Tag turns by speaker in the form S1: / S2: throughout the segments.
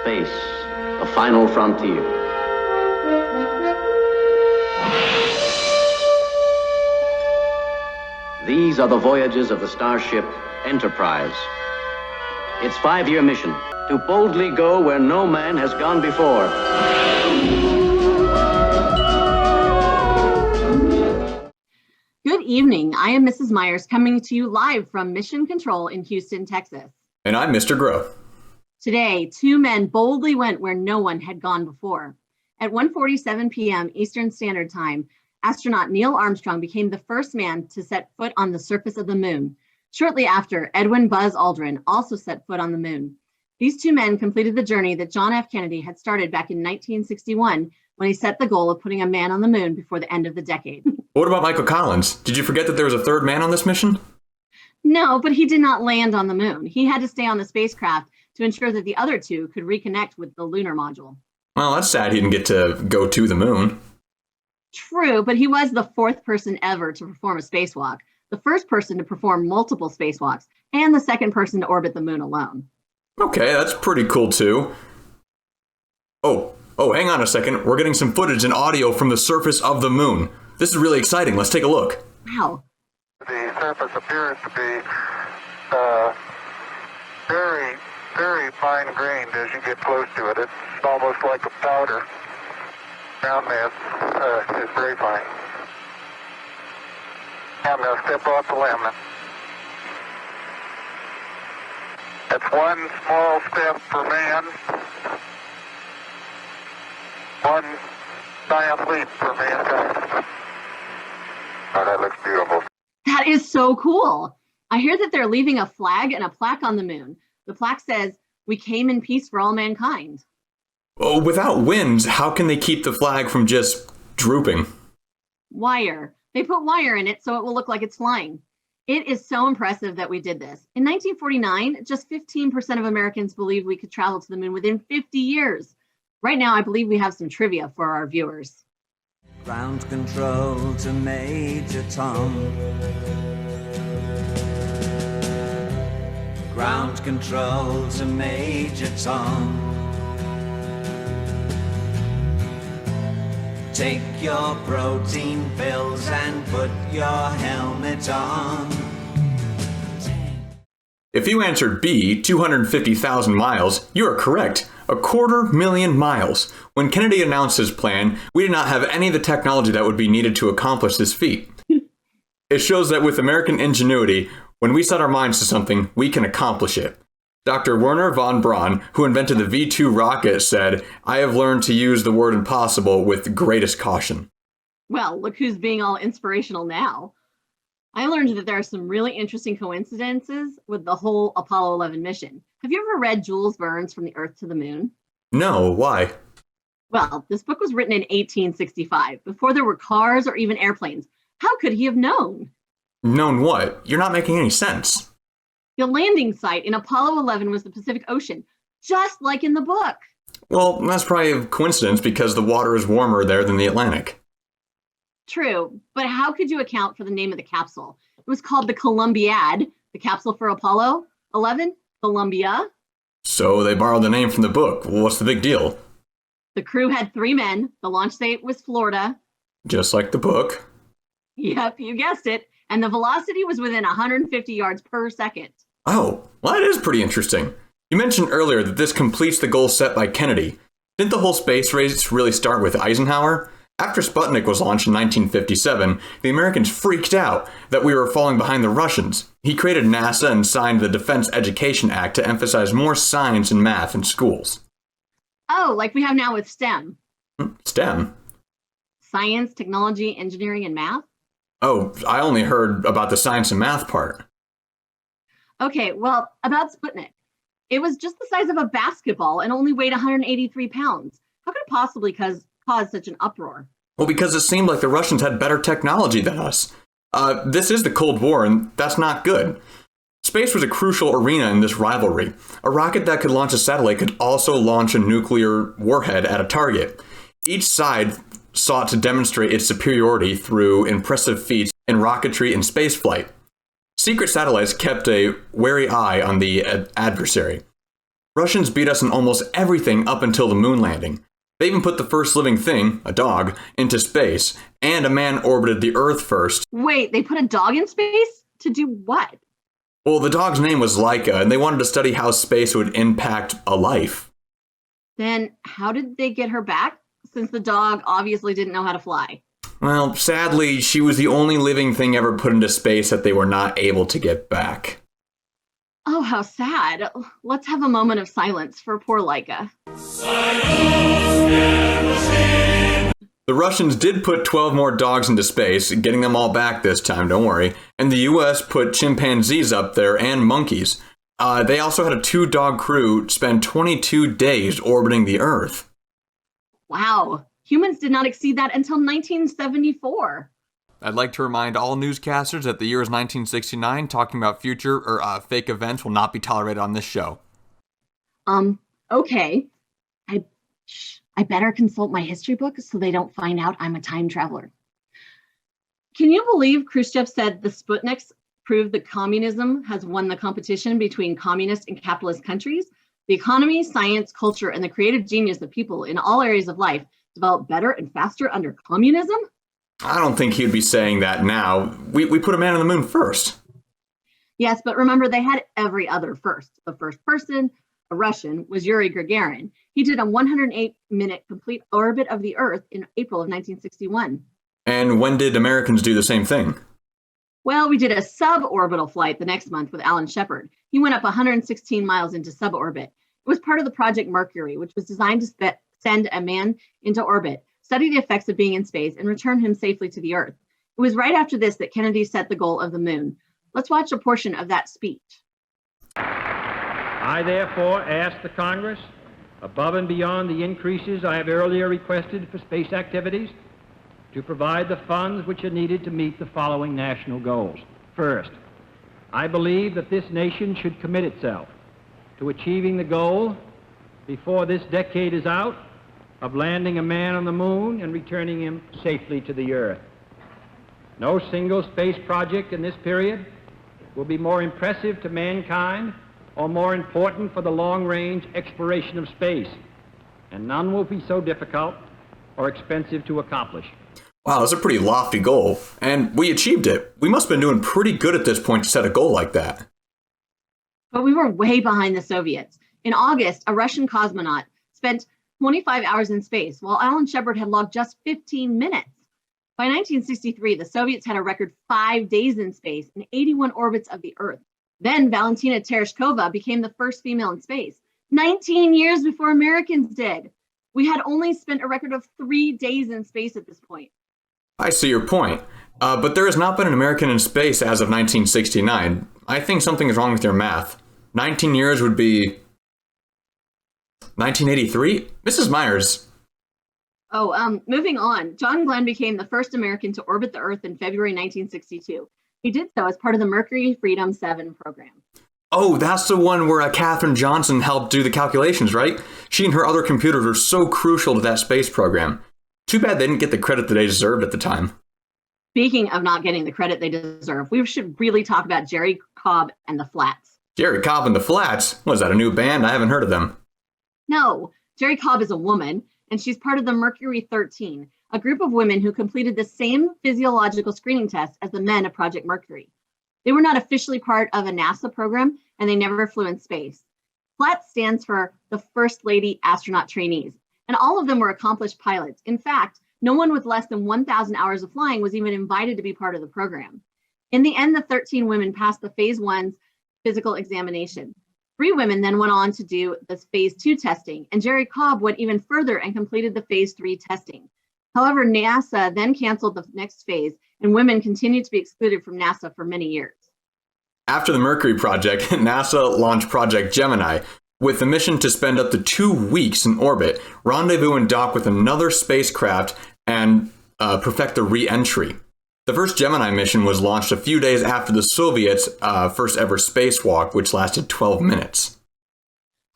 S1: Space, the final frontier. These are the voyages of the starship Enterprise. Its 5-year mission, to boldly go where no man has gone before.
S2: Good evening. I am Mrs. Myers coming to you live from Mission Control in Houston, Texas.
S3: And I'm Mr. Groh.
S2: Today, 2 men boldly went where no one had gone before. At 1:47 p.m. Eastern Standard Time, astronaut Neil Armstrong became the first man to set foot on the surface of the moon. Shortly after, Edwin Buzz Aldrin also set foot on the moon. These 2 men completed the journey that John F. Kennedy had started back in 1961 when he set the goal of putting a man on the moon before the end of the decade.
S3: What about Michael Collins? Did you forget that there was a 3rd man on this mission?
S2: No, but he did not land on the moon. He had to stay on the spacecraft to ensure that the other 2 could reconnect with the lunar module.
S3: Well, that's sad he didn't get to go to the moon.
S2: True, but he was the 4th person ever to perform a spacewalk, the 1st person to perform multiple spacewalks, and the 2nd person to orbit the moon alone.
S3: Okay, that's pretty cool too. Oh, hang on a second. We're getting some footage and audio from the surface of the moon. This is really exciting. Let's take a look.
S2: Wow.
S4: The surface appears to be very, very fine-grained as you get close to it. It's almost like a powder. Ground mass is very fine. I'm going to step off the limb. That's one small step for man, one giant leap for mankind. Oh, that looks beautiful.
S2: That is so cool. I hear that they're leaving a flag and a plaque on the moon. The plaque says, "We came in peace for all mankind."
S3: Oh, without winds, how can they keep the flag from just drooping?
S2: Wire. They put wire in it so it will look like it's flying. It is so impressive that we did this. In 1949, just 15% of Americans believed we could travel to the moon within 50 years. Right now, I believe we have some trivia for our viewers.
S5: Ground control to Major Tom. Ground control to Major Tom. Take your protein pills and put your helmet on.
S3: If you answered B, 250,000 miles, you are correct. 250,000 miles. When Kennedy announced his plan, we did not have any of the technology that would be needed to accomplish this feat. It shows that with American ingenuity, when we set our minds to something, we can accomplish it. Dr. Wernher von Braun, who invented the V-2 rocket, said, "I have learned to use the word impossible with the greatest caution."
S2: Well, look who's being all inspirational now. I learned that there are some really interesting coincidences with the whole Apollo 11 mission. Have you ever read Jules Verne's From the Earth to the Moon?
S3: No, why?
S2: Well, this book was written in 1865, before there were cars or even airplanes. How could he have known?
S3: Known what? You're not making any sense.
S2: The landing site in Apollo 11 was the Pacific Ocean, just like in the book.
S3: Well, that's probably a coincidence because the water is warmer there than the Atlantic.
S2: True, but how could you account for the name of the capsule? It was called the Columbiad, the capsule for Apollo 11, Columbia.
S3: So they borrowed the name from the book. Well, what's the big deal?
S2: The crew had 3 men. The launch site was Florida.
S3: Just like the book.
S2: Yep, you guessed it. And the velocity was within 150 yards per second.
S3: Oh, well, that is pretty interesting. You mentioned earlier that this completes the goal set by Kennedy. Didn't the whole space race really start with Eisenhower? After Sputnik was launched in 1957, the Americans freaked out that we were falling behind the Russians. He created NASA and signed the Defense Education Act to emphasize more science and math in schools.
S2: Oh, like we have now with STEM.
S3: STEM?
S2: Science, technology, engineering, and math?
S3: Oh, I only heard about the science and math part.
S2: Okay, well, about Sputnik. It was just the size of a basketball and only weighed 183 pounds. How could it possibly cause such an uproar?
S3: Well, because it seemed like the Russians had better technology than us. This is the Cold War, and that's not good. Space was a crucial arena in this rivalry. A rocket that could launch a satellite could also launch a nuclear warhead at a target. Each side sought to demonstrate its superiority through impressive feats in rocketry and spaceflight. Secret satellites kept a wary eye on the adversary. Russians beat us in almost everything up until the moon landing. They even put the first living thing, a dog, into space, and a man orbited the Earth first.
S2: Wait, they put a dog in space? To do what?
S3: Well, the dog's name was Laika, and they wanted to study how space would impact a life.
S2: Then how did they get her back, since the dog obviously didn't know how to fly?
S3: Well, sadly, she was the only living thing ever put into space that they were not able to get back.
S2: Oh, how sad. Let's have a moment of silence for poor Laika.
S3: The Russians did put 12 more dogs into space, getting them all back this time, don't worry. And the US put chimpanzees up there and monkeys. They also had a 2-dog crew spend 22 days orbiting the Earth.
S2: Wow, humans did not exceed that until 1974.
S3: I'd like to remind all newscasters that the year is 1969. Talking about future or fake events will not be tolerated on this show.
S2: Okay. I better consult my history book so they don't find out I'm a time traveler. Can you believe Khrushchev said the Sputniks proved that communism has won the competition between communist and capitalist countries? The economy, science, culture, and the creative genius of people in all areas of life develop better and faster under communism?
S3: I don't think he'd be saying that now. We put a man on the moon first.
S2: Yes, but remember, they had every other first. The first person, a Russian, was Yuri Gagarin. He did a 108-minute complete orbit of the Earth in April of 1961.
S3: And when did Americans do the same thing?
S2: Well, we did a suborbital flight the next month with Alan Shepard. He went up 116 miles into suborbit. It was part of the Project Mercury, which was designed to send a man into orbit, study the effects of being in space, and return him safely to the Earth. It was right after this that Kennedy set the goal of the moon. Let's watch a portion of that speech.
S6: I therefore ask the Congress, above and beyond the increases I have earlier requested for space activities, to provide the funds which are needed to meet the following national goals. First, I believe that this nation should commit itself to achieving the goal, before this decade is out, of landing a man on the moon and returning him safely to the Earth. No single space project in this period will be more impressive to mankind or more important for the long-range exploration of space, and none will be so difficult or expensive to accomplish.
S3: Wow, that's a pretty lofty goal, and we achieved it. We must have been doing pretty good at this point to set a goal like that.
S2: But we were way behind the Soviets. In August, a Russian cosmonaut spent 25 hours in space, while Alan Shepard had logged just 15 minutes. By 1963, the Soviets had a record 5 days in space and 81 orbits of the Earth. Then Valentina Tereshkova became the first female in space, 19 years before Americans did. We had only spent a record of 3 days in space at this point.
S3: I see your point. But there has not been an American in space as of 1969. I think something is wrong with your math. 19 years would be 1983? Mrs. Myers.
S2: Moving on. John Glenn became the first American to orbit the Earth in February 1962. He did so as part of the Mercury Freedom 7 program.
S3: Oh, that's the one where Katherine Johnson helped do the calculations, right? She and her other computers were so crucial to that space program. Too bad they didn't get the credit that they deserved at the time.
S2: Speaking of not getting the credit they deserve, we should really talk about Jerry Cobb and the Flats.
S3: Jerry Cobb and the Flats? Was that a new band? I haven't heard of them.
S2: No, Jerry Cobb is a woman, and she's part of the Mercury 13, a group of women who completed the same physiological screening test as the men of Project Mercury. They were not officially part of a NASA program, and they never flew in space. FLAT stands for the First Lady Astronaut Trainees, and all of them were accomplished pilots. In fact, no one with less than 1,000 hours of flying was even invited to be part of the program. In the end, the 13 women passed the Phase 1's physical examination. 3 women then went on to do the Phase 2 testing, and Jerry Cobb went even further and completed the Phase 3 testing. However, NASA then canceled the next phase, and women continued to be excluded from NASA for many years.
S3: After the Mercury project, NASA launched Project Gemini, with the mission to spend up to 2 weeks in orbit, rendezvous and dock with another spacecraft, and perfect the re-entry. The first Gemini mission was launched a few days after the Soviets' first ever spacewalk, which lasted 12 minutes.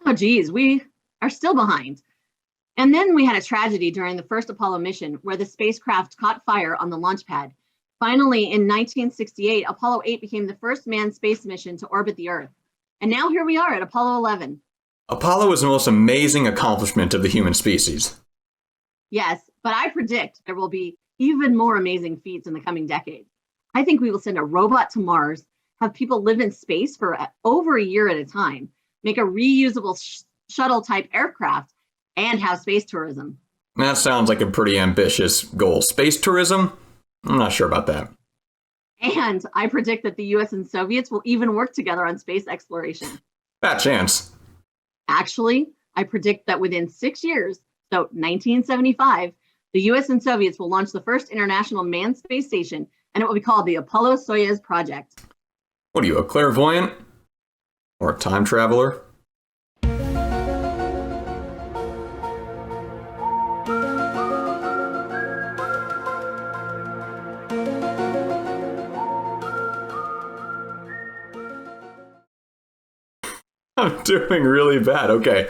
S2: Oh, geez, we are still behind. And then we had a tragedy during the first Apollo mission where the spacecraft caught fire on the launch pad. Finally, in 1968, Apollo 8 became the first manned space mission to orbit the Earth. And now here we are at Apollo 11.
S3: Apollo is the most amazing accomplishment of the human species.
S2: Yes, but I predict there will be even more amazing feats in the coming decades. I think we will send a robot to Mars, have people live in space for over a year at a time, make a reusable shuttle-type aircraft, and have space tourism.
S3: That sounds like a pretty ambitious goal. Space tourism? I'm not sure about that.
S2: And I predict that the US and Soviets will even work together on space exploration.
S3: Fat chance.
S2: Actually, I predict that within 6 years, so 1975, the US and Soviets will launch the first international manned space station, and it will be called the Apollo-Soyuz project.
S3: What are you, a clairvoyant? Or a time traveler? I'm doing really bad. Okay.